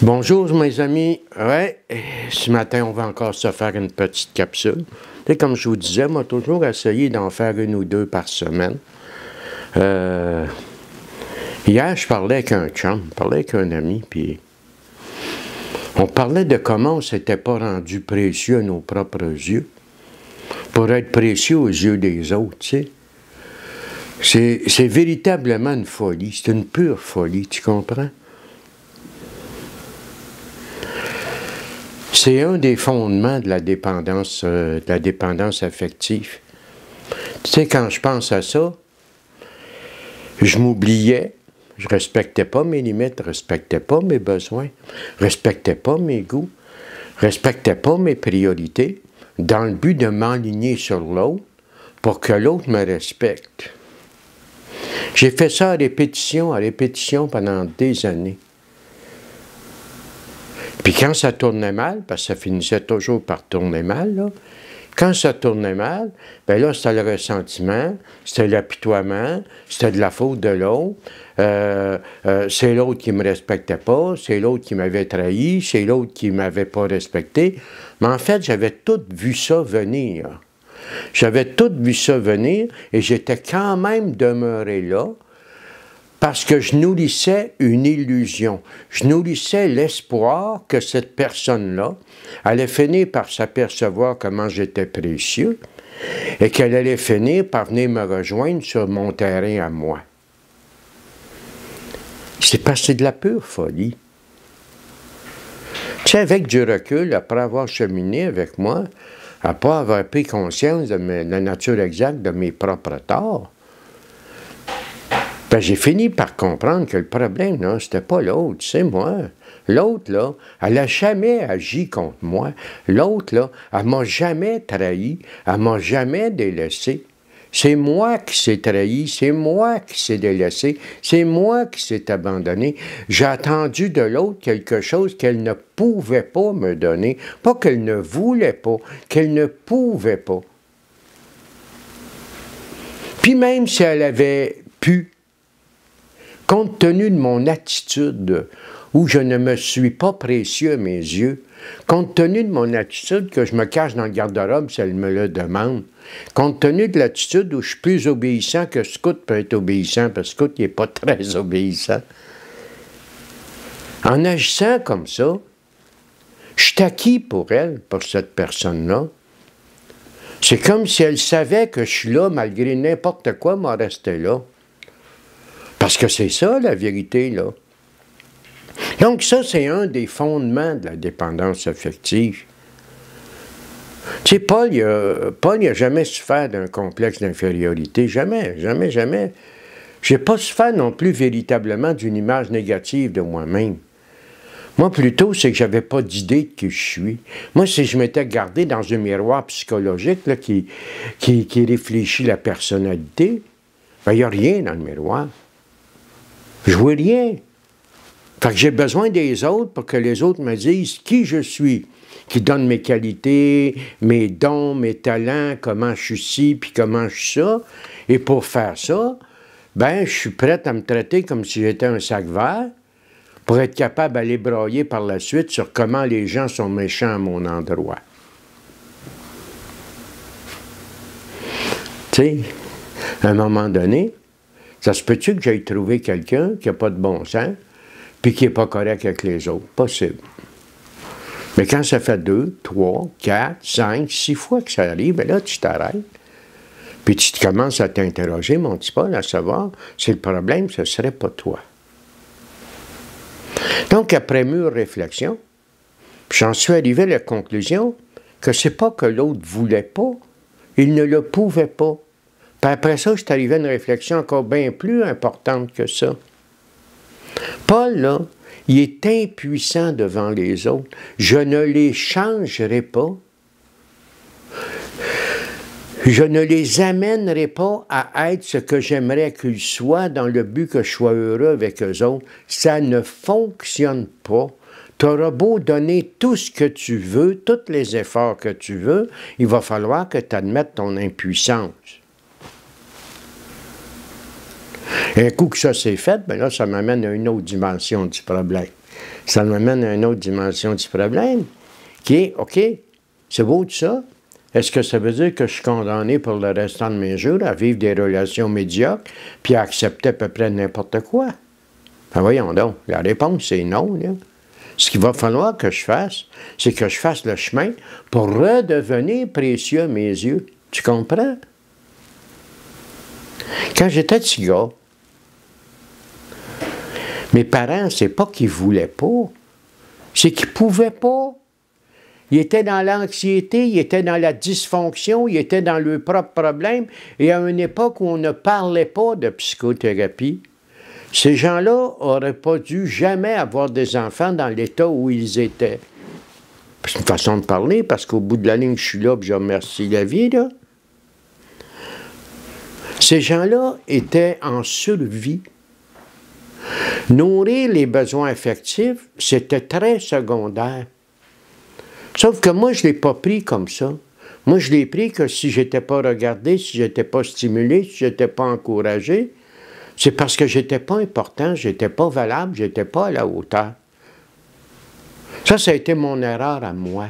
Bonjour mes amis, ouais, ce matin on va encore se faire une petite capsule. Et comme je vous disais, moi toujours essayer d'en faire une ou deux par semaine. Hier je parlais avec un chum, je parlais avec un ami, puis on parlait de comment on s'était pas rendu précieux à nos propres yeux, pour être précieux aux yeux des autres, tu sais. C'est véritablement une folie, c'est une pure folie, tu comprends? C'est un des fondements de la dépendance affective. Tu sais, quand je pense à ça, je m'oubliais, je respectais pas mes limites, je respectais pas mes besoins, je respectais pas mes goûts, je respectais pas mes priorités, dans le but de m'aligner sur l'autre pour que l'autre me respecte. J'ai fait ça à répétition pendant des années. Puis quand ça tournait mal, parce que ça finissait toujours par tourner mal, là, quand ça tournait mal, bien là, c'était le ressentiment, c'était l'apitoiement, c'était de la faute de l'autre, c'est l'autre qui ne me respectait pas, c'est l'autre qui m'avait trahi, c'est l'autre qui ne m'avait pas respecté. Mais en fait, j'avais tout vu ça venir. J'avais tout vu ça venir et j'étais quand même demeuré là, parce que je nourrissais une illusion. Je nourrissais l'espoir que cette personne-là allait finir par s'apercevoir comment j'étais précieux et qu'elle allait finir par venir me rejoindre sur mon terrain à moi. C'est parce que c'est de la pure folie. Tu sais, avec du recul, après avoir cheminé avec moi, après avoir pris conscience de la nature exacte de mes propres torts, ben, j'ai fini par comprendre que le problème, là, c'était pas l'autre, c'est moi. L'autre, là, elle n'a jamais agi contre moi. L'autre, là, elle m'a jamais trahi, elle m'a jamais délaissé. C'est moi qui s'est trahi, c'est moi qui s'est délaissé, c'est moi qui s'est abandonné. J'ai attendu de l'autre quelque chose qu'elle ne pouvait pas me donner. Pas qu'elle ne voulait pas, qu'elle ne pouvait pas. Puis même si elle avait pu, compte tenu de mon attitude, où je ne me suis pas précieux à mes yeux, compte tenu de mon attitude que je me cache dans le garde-robe si elle me le demande, compte tenu de l'attitude où je suis plus obéissant que Scout peut être obéissant, parce que Scout n'est pas très obéissant. En agissant comme ça, je suis acquis pour elle, pour cette personne-là. C'est comme si elle savait que je suis là, malgré n'importe quoi, m'en restait là. Parce que c'est ça, la vérité, là. Donc ça, c'est un des fondements de la dépendance affective. Tu sais, Paul, il n'a jamais souffert d'un complexe d'infériorité. Jamais, jamais, jamais. Je n'ai pas souffert non plus véritablement d'une image négative de moi-même. Moi, plutôt, c'est que je n'avais pas d'idée de qui je suis. Moi, si je m'étais gardé dans un miroir psychologique là, qui réfléchit la personnalité, ben, il n'y a rien dans le miroir. Je vois rien. Fait que j'ai besoin des autres pour que les autres me disent qui je suis, qui donnent mes qualités, mes dons, mes talents, comment je suis ci, puis comment je suis ça. Et pour faire ça, ben, je suis prête à me traiter comme si j'étais un sac vert pour être capable d'aller broyer par la suite sur comment les gens sont méchants à mon endroit. Tu sais, à un moment donné, ça se peut-tu que j'aille trouver quelqu'un qui n'a pas de bon sens, puis qui n'est pas correct avec les autres? Possible. Mais quand ça fait 2, 3, 4, 5, 6 fois que ça arrive, bien là, tu t'arrêtes. Puis tu commences à t'interroger, mon petit Paul, à savoir si le problème, ce ne serait pas toi. Donc, après mûre réflexion, j'en suis arrivé à la conclusion que c'est pas que l'autre ne voulait pas, il ne le pouvait pas. Puis après ça, je suis arrivé à une réflexion encore bien plus importante que ça. Paul, là, il est impuissant devant les autres. Je ne les changerai pas. Je ne les amènerai pas à être ce que j'aimerais qu'ils soient dans le but que je sois heureux avec eux autres. Ça ne fonctionne pas. Tu auras beau donner tout ce que tu veux, tous les efforts que tu veux, il va falloir que tu admettes ton impuissance. Et un coup que ça c'est fait, bien là, ça m'amène à une autre dimension du problème. Ça m'amène à une autre dimension du problème, qui est, OK, c'est beau tout ça. Est-ce que ça veut dire que je suis condamné pour le restant de mes jours à vivre des relations médiocres puis à accepter à peu près n'importe quoi? Ben voyons donc, la réponse c'est non, là. Ce qu'il va falloir que je fasse, c'est que je fasse le chemin pour redevenir précieux à mes yeux. Tu comprends? Quand j'étais petit gars, mes parents, c'est pas qu'ils voulaient pas, c'est qu'ils pouvaient pas. Ils étaient dans l'anxiété, ils étaient dans la dysfonction, ils étaient dans leurs propres problèmes, et à une époque où on ne parlait pas de psychothérapie, ces gens-là n'auraient pas dû jamais avoir des enfants dans l'état où ils étaient. C'est une façon de parler, parce qu'au bout de la ligne, je suis là, puis je remercie la vie, là. Ces gens-là étaient en survie. Nourrir les besoins affectifs, c'était très secondaire. Sauf que moi, je ne l'ai pas pris comme ça. Moi, je l'ai pris que si je n'étais pas regardé, si je n'étais pas stimulé, si je n'étais pas encouragé, c'est parce que je n'étais pas important, je n'étais pas valable, je n'étais pas à la hauteur. Ça a été mon erreur à moi.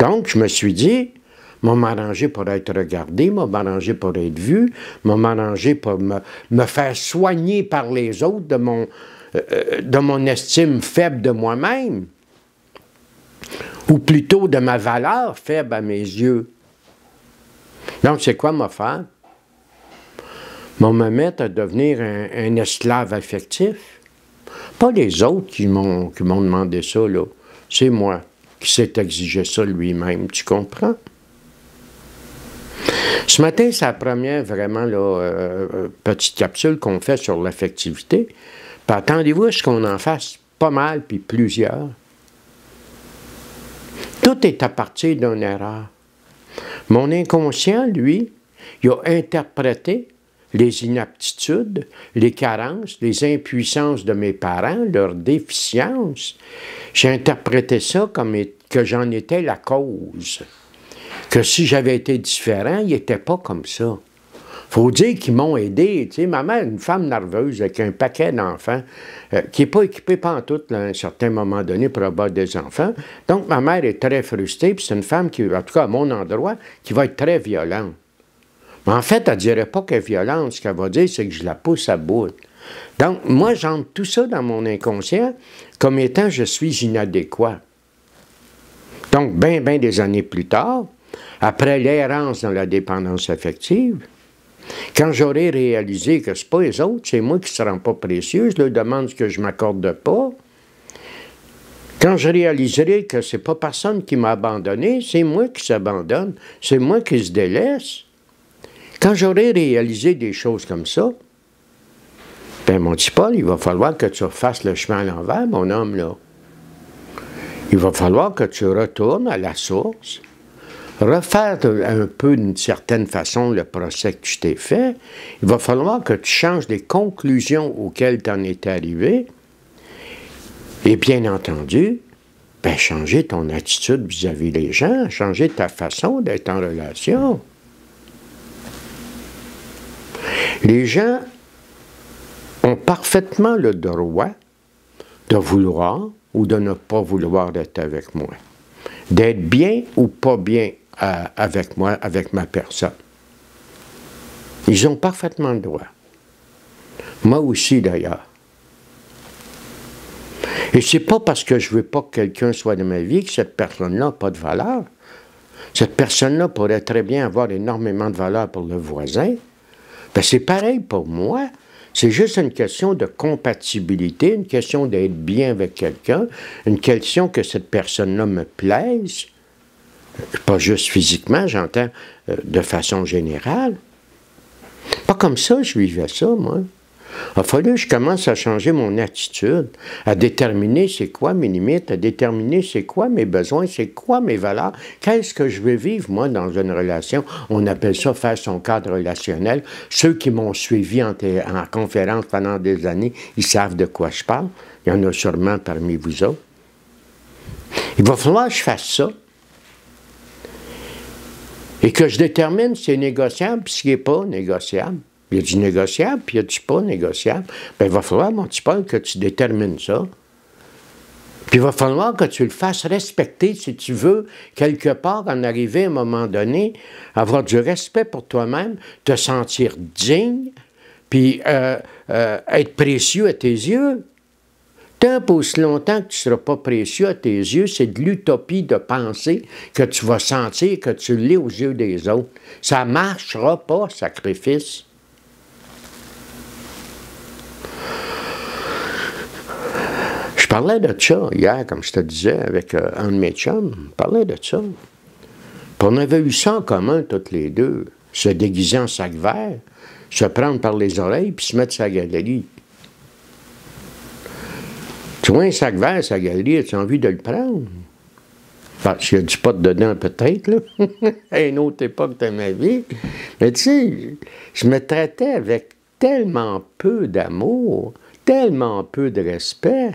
Donc, je me suis dit, m'a m'arranger pour être regardé, m'a m'arranger pour être vu, m'a m'arranger pour me faire soigner par les autres de mon estime faible de moi-même, ou plutôt de ma valeur faible à mes yeux. Donc, c'est quoi m'a faire? M'a me mettre à devenir un esclave affectif. Pas les autres qui m'ont demandé ça, là. C'est moi qui s'est exigé ça lui-même, tu comprends? Ce matin, c'est la première vraiment là, petite capsule qu'on fait sur l'affectivité. Puis attendez-vous à ce qu'on en fasse pas mal, puis plusieurs. Tout est à partir d'une erreur. Mon inconscient, lui, il a interprété les inaptitudes, les carences, les impuissances de mes parents, leurs déficiences. J'ai interprété ça comme que j'en étais la cause. Que si j'avais été différent, il n'était pas comme ça. Faut dire qu'ils m'ont aidé. Tu sais, ma mère, une femme nerveuse avec un paquet d'enfants, qui n'est pas équipée pantoute là, à un certain moment donné pour avoir des enfants. Donc, ma mère est très frustrée, puis c'est une femme qui, en tout cas à mon endroit, qui va être très violente. Mais en fait, elle ne dirait pas qu'elle est violente. Ce qu'elle va dire, c'est que je la pousse à bout. Donc, moi, j'entre tout ça dans mon inconscient comme étant je suis inadéquat. Donc, bien des années plus tard, après l'errance dans la dépendance affective, quand j'aurai réalisé que ce n'est pas les autres, c'est moi qui ne se rend pas précieux, je leur demande ce que je ne m'accorde pas, quand je réaliserai que ce n'est pas personne qui m'a abandonné, c'est moi qui s'abandonne, c'est moi qui se délaisse. Quand j'aurai réalisé des choses comme ça, ben mon petit Paul, il va falloir que tu refasses le chemin à l'envers, mon homme, là. Il va falloir que tu retournes à la source, refaire un peu d'une certaine façon le procès que tu t'es fait. Il va falloir que tu changes les conclusions auxquelles tu en es arrivé. Et bien entendu, ben changer ton attitude vis-à-vis des gens, changer ta façon d'être en relation. Les gens ont parfaitement le droit de vouloir ou de ne pas vouloir être avec moi, d'être bien ou pas bien avec moi, avec ma personne. Ils ont parfaitement le droit. Moi aussi, d'ailleurs. Et c'est pas parce que je veux pas que quelqu'un soit dans ma vie que cette personne-là n'a pas de valeur. Cette personne-là pourrait très bien avoir énormément de valeur pour le voisin. Ben, c'est pareil pour moi. C'est juste une question de compatibilité, une question d'être bien avec quelqu'un, une question que cette personne-là me plaise. Pas juste physiquement, j'entends de façon générale. Pas comme ça, je vivais ça, moi. Il a fallu que je commence à changer mon attitude, à déterminer c'est quoi mes limites, à déterminer c'est quoi mes besoins, c'est quoi mes valeurs, qu'est-ce que je veux vivre, moi, dans une relation. On appelle ça faire son cadre relationnel. Ceux qui m'ont suivi en conférence pendant des années, ils savent de quoi je parle. Il y en a sûrement parmi vous autres. Il va falloir que je fasse ça. Et que je détermine si c'est négociable puis ce qui n'est pas négociable. Il y a du négociable, puis il y a du pas négociable. Bien, il va falloir, mon petit Paul, que tu détermines ça. Puis il va falloir que tu le fasses respecter si tu veux, quelque part, en arriver à un moment donné, avoir du respect pour toi-même, te sentir digne, puis être précieux à tes yeux. Tant pour aussi longtemps que tu ne seras pas précieux à tes yeux, c'est de l'utopie de penser que tu vas sentir que tu l'es aux yeux des autres. Ça ne marchera pas, sacrifice. Je parlais de ça hier, comme je te disais, avec un de mes chums. Je parlais de ça. Puis on avait eu ça en commun, toutes les deux. Se déguiser en sac vert, se prendre par les oreilles, puis se mettre sa galerie. Tu vois un sac vert, sa galerie, as-tu envie de le prendre? Parce qu'il y a du pot dedans, peut-être, là. À une autre époque de ma vie. Mais tu sais, je me traitais avec tellement peu d'amour, tellement peu de respect.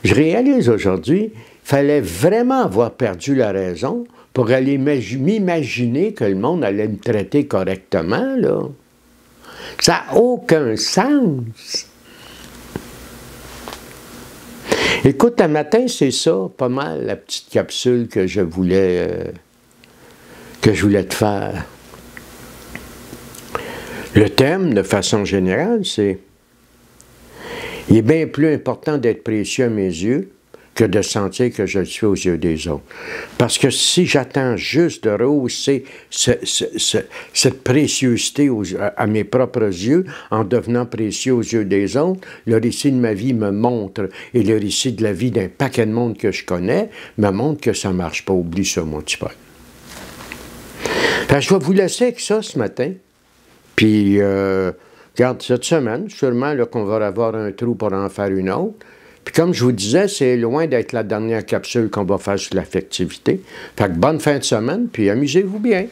Je réalise aujourd'hui, il fallait vraiment avoir perdu la raison pour aller m'imaginer que le monde allait me traiter correctement, là. Ça n'a aucun sens. Écoute, un matin, c'est ça, pas mal, la petite capsule que je voulais te faire. Le thème, de façon générale, c'est « Il est bien plus important d'être précieux à mes yeux que de sentir que je le suis aux yeux des autres. » Parce que si j'attends juste de rehausser cette préciosité à mes propres yeux, en devenant précieux aux yeux des autres, le récit de ma vie me montre, et le récit de la vie d'un paquet de monde que je connais, me montre que ça ne marche pas. Oublie ça, mon petit pote. Je vais vous laisser avec ça ce matin. Puis, regarde, cette semaine, sûrement qu'on va avoir un trou pour en faire une autre. Puis comme je vous disais, c'est loin d'être la dernière capsule qu'on va faire sur l'affectivité. Fait que bonne fin de semaine, puis amusez-vous bien.